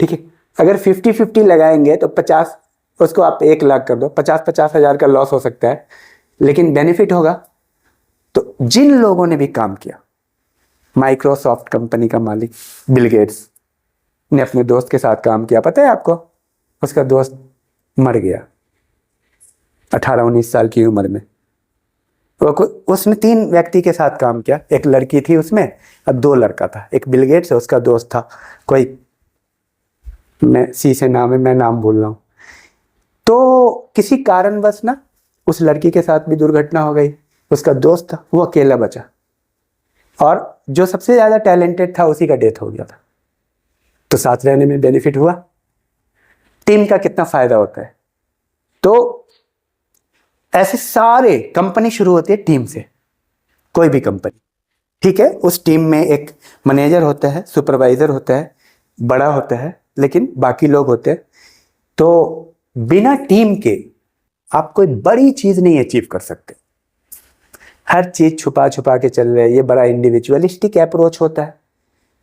ठीक है। अगर 50-50 लगाएंगे तो 50, उसको आप 1 लाख कर दो, 50-50 हजार का लॉस हो सकता है, लेकिन बेनिफिट होगा। तो जिन लोगों ने भी काम किया, माइक्रोसॉफ्ट कंपनी का मालिक बिल गेट्स ने अपने दोस्त के साथ काम किया, पता है आपको? उसका दोस्त मर गया 18-19 साल की उम्र में। उसने 3 व्यक्ति के साथ काम किया, एक लड़की थी उसमें और 2 लड़का था। एक बिल गेट्स है, उसका दोस्त था कोई, मैं सी से नाम है, मैं नाम भूल रहा हूं। तो किसी कारणवश ना उस लड़की के साथ भी दुर्घटना हो गई, उसका दोस्त था, वो अकेला बचा, और जो सबसे ज्यादा टैलेंटेड था उसी का डेथ हो गया था। तो साथ रहने में बेनिफिट हुआ, टीम का कितना फायदा होता है। तो ऐसे सारे कंपनी शुरू होती है टीम से, कोई भी कंपनी, ठीक है। उस टीम में एक मैनेजर होता है, सुपरवाइजर होता है, बड़ा होता है, लेकिन बाकी लोग होते हैं। तो बिना टीम के आप कोई बड़ी चीज नहीं अचीव कर सकते। हर चीज छुपा छुपा के चल रहे हैं, ये बड़ा इंडिविजुअलिस्टिक अप्रोच होता है।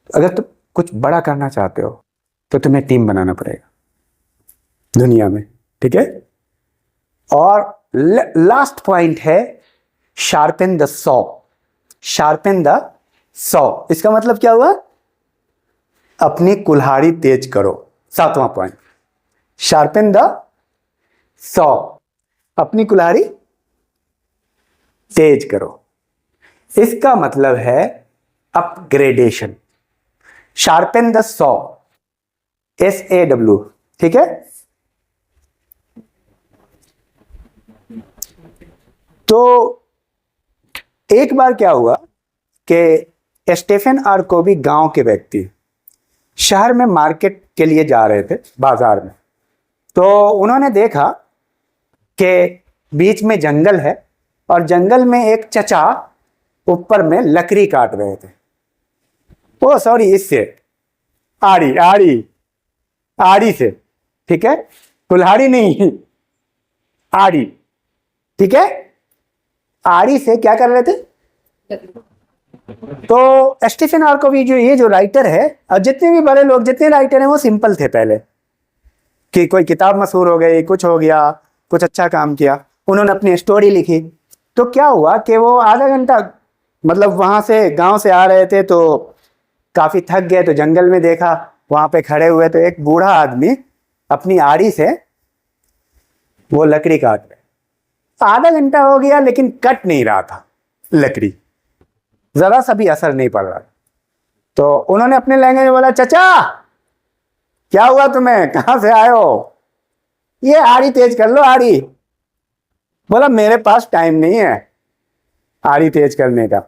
अगर तुम कुछ बड़ा करना चाहते हो तो तुम्हें टीम बनाना पड़ेगा दुनिया में, ठीक है। और लास्ट पॉइंट है sharpen the saw, sharpen the saw. इसका मतलब क्या हुआ? अपनी कुल्हाड़ी तेज करो। 7वां पॉइंट, शार्पन द सॉ, अपनी कुल्हाड़ी तेज करो। इसका मतलब है upgradation. Sharpen the saw, SAW, ठीक है। तो एक बार क्या हुआ कि स्टीफन आर कोवी गांव के व्यक्ति शहर में मार्केट के लिए जा रहे थे, बाजार में। तो उन्होंने देखा कि बीच में जंगल है, और जंगल में एक चचा ऊपर में लकड़ी काट रहे थे। ओ सॉरी, इससे आड़ी आड़ी आड़ी से, ठीक है, कुल्हाड़ी नहीं, आड़ी, ठीक है। आड़ी से क्या कर रहे थे? तो स्टीफन आर कोवी ये जो राइटर है, और जितने भी बड़े लोग, जितने राइटर हैं, वो सिंपल थे पहले, कि कोई किताब मशहूर हो गई, कुछ हो गया, कुछ अच्छा काम किया, उन्होंने अपनी स्टोरी लिखी। तो क्या हुआ कि वो आधा घंटा, मतलब वहां से गांव से आ रहे थे, तो काफी थक गए, तो जंगल में देखा, वहां पे खड़े हुए तो एक बूढ़ा आदमी अपनी आड़ी से वो लकड़ी काट रहे। आधा घंटा हो गया लेकिन कट नहीं रहा था लकड़ी, जरा सा भी असर नहीं पड़ रहा। तो उन्होंने अपने लहंगे में बोला, चचा क्या हुआ तुम्हें, कहां से आए हो? ये आड़ी तेज कर लो, आड़ी। बोला मेरे पास टाइम नहीं है आड़ी तेज करने का।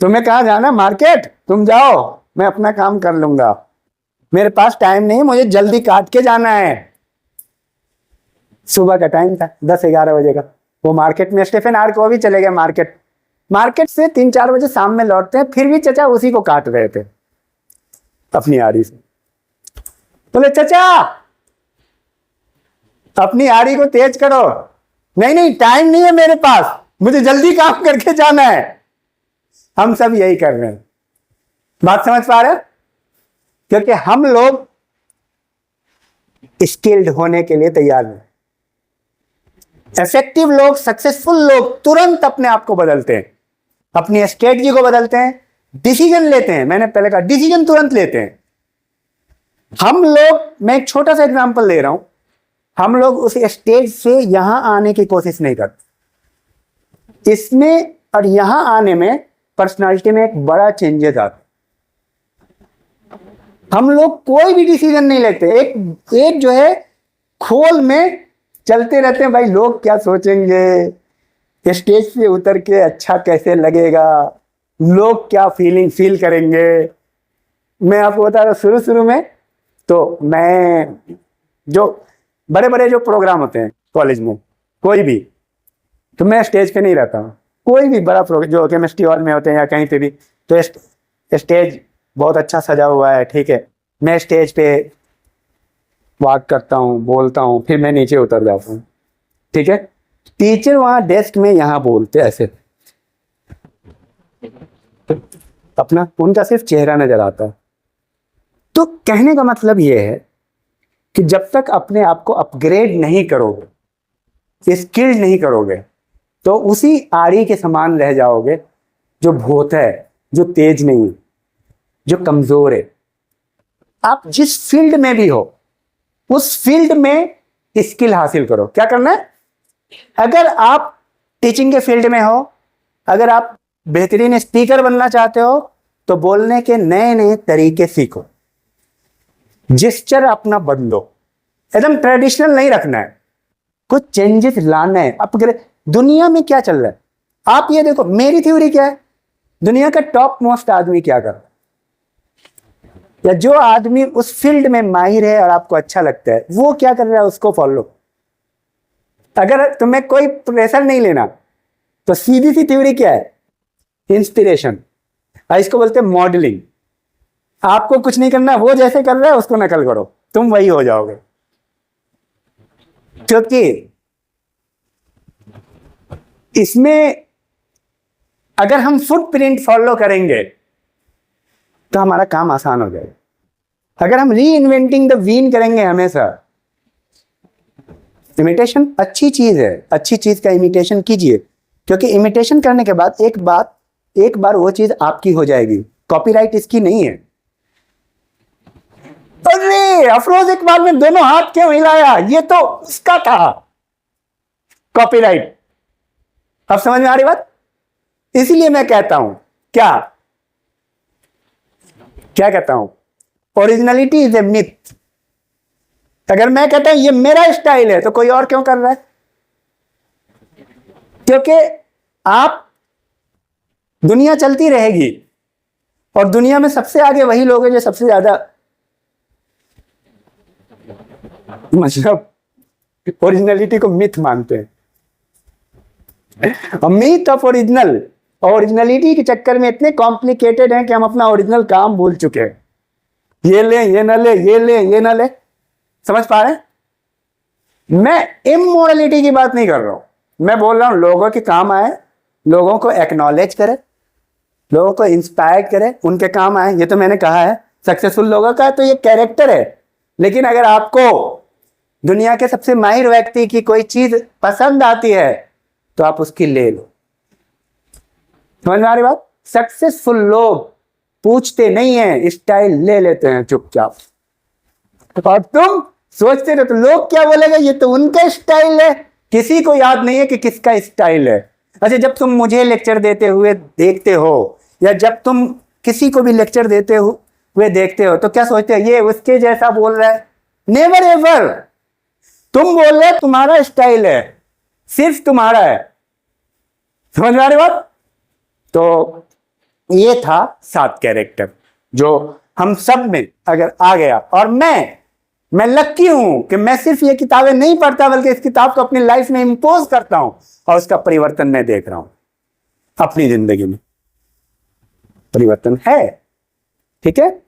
तुम्हें कहाँ जाना, मार्केट, तुम जाओ, मैं अपना काम कर लूंगा, मेरे पास टाइम नहीं, मुझे जल्दी काट के जाना है। सुबह का टाइम था, 10-11 बजे का। वो मार्केट में, स्टेफन आर को भी चले गए मार्केट। मार्केट से 3-4 बजे शाम में लौटते हैं, फिर भी चचा उसी को काट रहे थे अपनी आड़ी से। बोले चचा अपनी आड़ी को तेज करो। नहीं नहीं, टाइम नहीं है मेरे पास, मुझे जल्दी काम करके जाना है। हम सब यही कर रहे हैं, बात समझ पा रहे हैं? क्योंकि हम लोग स्किल्ड होने के लिए तैयार हैं। इफेक्टिव लोग, सक्सेसफुल लोग तुरंत अपने आप को बदलते हैं, अपनी स्ट्रेटजी को बदलते हैं, डिसीजन लेते हैं। मैंने पहले कहा डिसीजन तुरंत लेते हैं। हम लोग, मैं एक छोटा सा एग्जांपल ले रहा हूं, हम लोग उस स्टेज से यहां आने की कोशिश नहीं करते। इसमें और यहां आने में पर्सनालिटी में एक बड़ा चेंजेस आता है। हम लोग कोई भी डिसीजन नहीं लेते, एक जो है खोल में चलते रहते हैं। भाई लोग क्या सोचेंगे, स्टेज से उतर के अच्छा कैसे लगेगा, लोग क्या फील करेंगे। मैं आपको बता रहा हूं, शुरू में तो मैं जो बड़े बड़े जो प्रोग्राम होते हैं कॉलेज में, कोई भी, तो मैं स्टेज पे नहीं रहता हूँ। कोई भी बड़ा प्रोग्राम जो केमिस्ट्री हॉल में होते हैं या कहीं पे भी, तो स्टेज बहुत अच्छा सजा हुआ है, ठीक है, मैं स्टेज पे बात करता हूँ, बोलता हूँ, फिर मैं नीचे उतर जाता हूँ, ठीक है। टीचर वहाँ डेस्क में यहाँ बोलते ऐसे, अपना उनका सिर्फ चेहरा नजर आता है। तो कहने का मतलब ये है कि जब तक अपने आप को अपग्रेड नहीं करोगे, स्किल्ड नहीं करोगे, तो उसी आड़ी के समान रह जाओगे जो भोत है, जो तेज नहीं, जो कमजोर है। आप जिस फील्ड में भी हो, उस फील्ड में स्किल हासिल करो। क्या करना है? अगर आप टीचिंग के फील्ड में हो, अगर आप बेहतरीन स्पीकर बनना चाहते हो, तो बोलने के नए नए तरीके सीखो, जेस्चर अपना बदलो, एकदम ट्रेडिशनल नहीं रखना है, कुछ चेंजेस लाना है। अपग्रेड। दुनिया में क्या चल रहा है आप ये देखो। मेरी थ्योरी क्या है, दुनिया का टॉप मोस्ट आदमी क्या कर रहा है, या जो आदमी उस फील्ड में माहिर है और आपको अच्छा लगता है, वो क्या कर रहा है उसको फॉलो। अगर तुम्हें कोई प्रेशर नहीं लेना, तो सीधी सी थ्योरी क्या है, इंस्पिरेशन। इसको बोलते हैं मॉडलिंग। आपको कुछ नहीं करना, वो जैसे कर रहा है उसको नकल करो, तुम वही हो जाओगे। क्योंकि इसमें अगर हम फुटप्रिंट फॉलो करेंगे तो हमारा काम आसान हो जाएगा। अगर हम री इन्वेंटिंग द व्हील करेंगे हमेशा, इमिटेशन अच्छी चीज है, अच्छी चीज का इमिटेशन कीजिए, क्योंकि इमिटेशन करने के बाद एक बार वो चीज आपकी हो जाएगी, कॉपीराइट इसकी नहीं है। अरे अफरोज इकबाल में दोनों हाथ क्यों हिलाया, ये तो उसका था कॉपीराइट। अब समझ में आ रही बात? इसीलिए मैं कहता हूं क्या कहता हूं, ओरिजिनलिटी इज ए मिथ। अगर मैं कहता हूं ये मेरा स्टाइल है, तो कोई और क्यों कर रहा है? क्योंकि दुनिया चलती रहेगी, और दुनिया में सबसे आगे वही लोग हैं जो सबसे ज्यादा मतलब ओरिजिनलिटी को मिथ मानते हैं। मिथ ऑफ ओरिजिनलिटी के चक्कर में इतने कॉम्प्लिकेटेड हैं कि हम अपना ओरिजिनल काम भूल चुके हैं। ये ले, ये ना ले, ये ले, ये ना ले। समझ पा रहे हैं? मैं इमोरलिटी की बात नहीं कर रहा हूं, मैं बोल रहा हूं लोगों के काम आए, लोगों को एक्नॉलेज करे, लोगों को इंस्पायर करे, उनके काम आए। ये तो मैंने कहा है सक्सेसफुल लोगों का तो ये कैरेक्टर है। लेकिन अगर आपको दुनिया के सबसे माहिर व्यक्ति की कोई चीज पसंद आती है, तो आप उसकी ले लो। समझ में आ रही बात? सक्सेसफुल लोग पूछते नहीं है, स्टाइल ले लेते हैं चुपचाप। और तुम सोचते रहो तो लोग क्या बोलेगा, ये तो उनका स्टाइल है। किसी को याद नहीं है कि किसका स्टाइल है। अच्छा, जब तुम मुझे लेक्चर देते हुए देखते हो, या जब तुम किसी को भी लेक्चर देते हुए देखते हो, तो क्या सोचते हो ये उसके जैसा बोल रहा है? Never ever. तुम बोल रहे तुम्हारा स्टाइल है, सिर्फ तुम्हारा है। समझ में आ रही बात? तो ये था 7 कैरेक्टर जो हम सब में अगर आ गया, और मैं लक्की हूं कि मैं सिर्फ ये किताबें नहीं पढ़ता बल्कि इस किताब को अपनी लाइफ में इंपोज करता हूं और उसका परिवर्तन मैं देख रहा हूं। अपनी जिंदगी में परिवर्तन है। ठीक है।